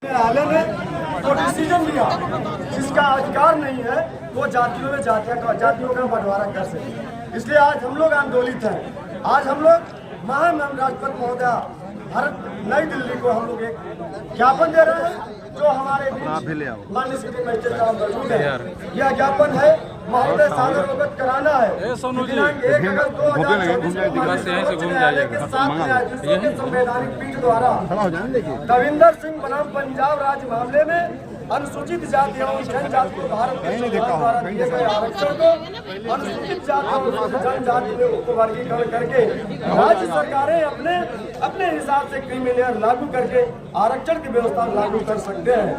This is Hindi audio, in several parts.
न्यायालय ने जो डिसीजन लिया जिसका अधिकार नहीं है वो जातियों में जातियों का बंटवारा कर सके। इसलिए आज हम लोग आंदोलित हैं। आज हम लोग महामहिम राष्ट्रपति महोदया भारत नई दिल्ली को हम लोग एक ज्ञापन दे रहे हैं जो हमारे बीच माननीय सिटी मजिस्ट्रेट साहब मौजूद है। यह ज्ञापन है महोदय सादर अवगत कराना है दिनांक 1 अगस्त 2024 न्यायालय के 7 न्यायाधीशों के संवैधानिक पीठ द्वारा दविंदर सिंह बनाम पंजाब राज्य मामले में अनुसूचित जाति एवं जनजाति को भारत के संविधान द्वारा दिए गए आरक्षण को अनुसूचित जाति एवं जनजाति में उपवर्गीकरण करके राज्य सरकारें अपने हिसाब से क्रीमी लेयर लागू करके आरक्षण की व्यवस्था लागू कर सकते हैं।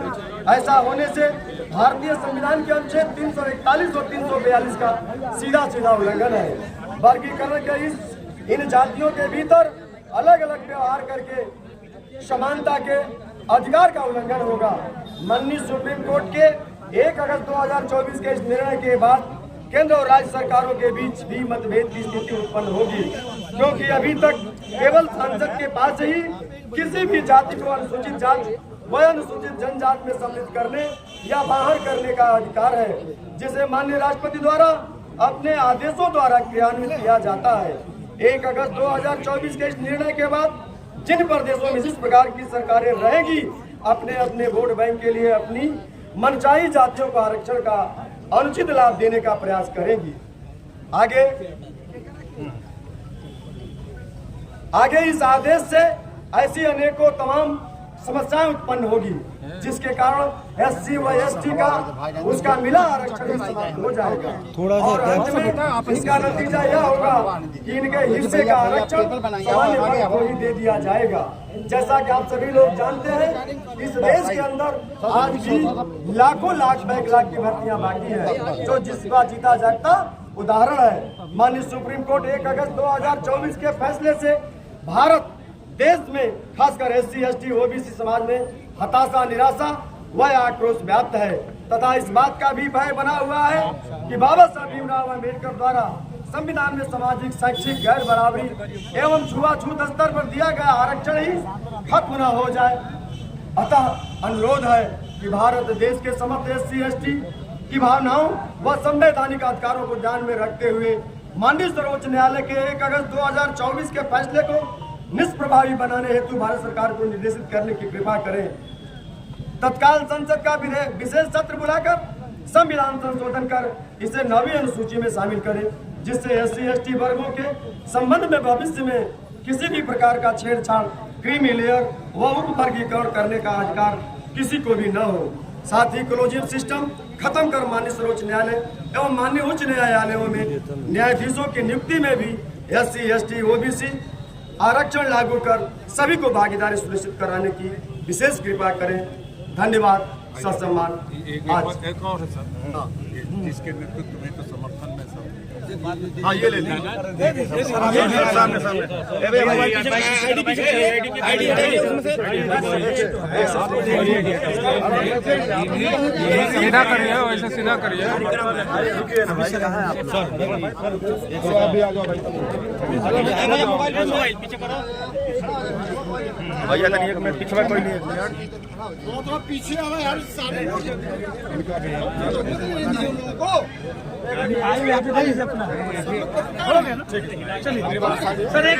ऐसा होने से भारतीय संविधान के अनुच्छेद 341 और 342 का सीधा उल्लंघन है। वर्गीकरण के इन जातियों के भीतर अलग अलग व्यवहार करके समानता के अधिकार का उल्लंघन होगा। माननीय सुप्रीम कोर्ट के 1 अगस्त 2024 के इस निर्णय के बाद केंद्र और राज्य सरकारों के बीच भी मतभेद की स्थिति उत्पन्न होगी, क्योंकि अभी तक केवल संसद के पास ही किसी भी जाति को अनुसूचित जाति व अनुसूचित जनजाति में सम्मिलित करने या बाहर करने का अधिकार है, जिसे माननीय राष्ट्रपति द्वारा अपने आदेशों द्वारा क्रियान्वित किया जाता है। 1 अगस्त 2024 के इस निर्णय के बाद जिन प्रदेशों में जिस प्रकार की सरकारें रहेगी अपने अपने वोट बैंक के लिए अपनी मनचाही जातियों को आरक्षण का अनुचित लाभ देने का प्रयास करेगी। आगे इस आदेश से ऐसी अनेकों तमाम समस्याएं उत्पन्न होगी, जिसके कारण SC व ST का उसका मिला आरक्षण समाप्त हो जाएगा और अंत में इसका नतीजा यह होगा कि इनके हिस्से का आरक्षण सामान्य वर्ग को ही दे दिया जाएगा। जैसा कि आप सभी लोग जानते हैं, इस देश के अंदर आज भी लाखों बैकलॉग की भर्तियां बाकी है, जो जिसका जीता जागता उदाहरण है। माननीय सुप्रीम कोर्ट 1 अगस्त 2024 के फैसले से भारत देश में खासकर SC ST OBC समाज में हताशा निराशा व आक्रोश व्याप्त है तथा इस बात का भी भय बना हुआ है कि बाबा साहब भीमराव अम्बेडकर द्वारा संविधान में सामाजिक शैक्षिक गैर बराबरी एवं छुआछूत स्तर पर दिया गया आरक्षण ही खत्म न हो जाए। अतः अनुरोध है कि भारत देश के समस्त SC ST की भावनाओं व संवैधानिक अधिकारों को ध्यान में रखते हुए माननीय सर्वोच्च न्यायालय के 1 अगस्त 2024 के फैसले को निष्प्रभावी बनाने हेतु भारत सरकार को निर्देशित करने की कृपा करें। तत्काल संसद का विशेष सत्र बुलाकर संविधान संशोधन कर इसे 9वीं अनुसूची में शामिल करें, जिससे SC ST वर्गों के संबंध में भविष्य में किसी भी प्रकार का छेड़छाड़ क्रीमी लेयर व उपवर्गीकरण करने का अधिकार किसी को भी न हो। साथ ही क्लोजिव सिस्टम खत्म कर माननीय सर्वोच्च न्यायालय एवं माननीय उच्च न्यायालयों में न्यायाधीशों की नियुक्ति में भी SC ST OBC आरक्षण लागू कर सभी को भागीदारी सुनिश्चित कराने की विशेष कृपा करें। धन्यवाद। ससम्मान। आज एक और है सर, जिसके नेतृत्व में तो समर्थन में सब हाँ ये ले लीजिए सामने सीधा करिए, वैसे सीधा करिए। भैया एक मिनट पीछे कोई नहीं है, थोड़ा पीछे आवे यार सारे चलिए सर, एक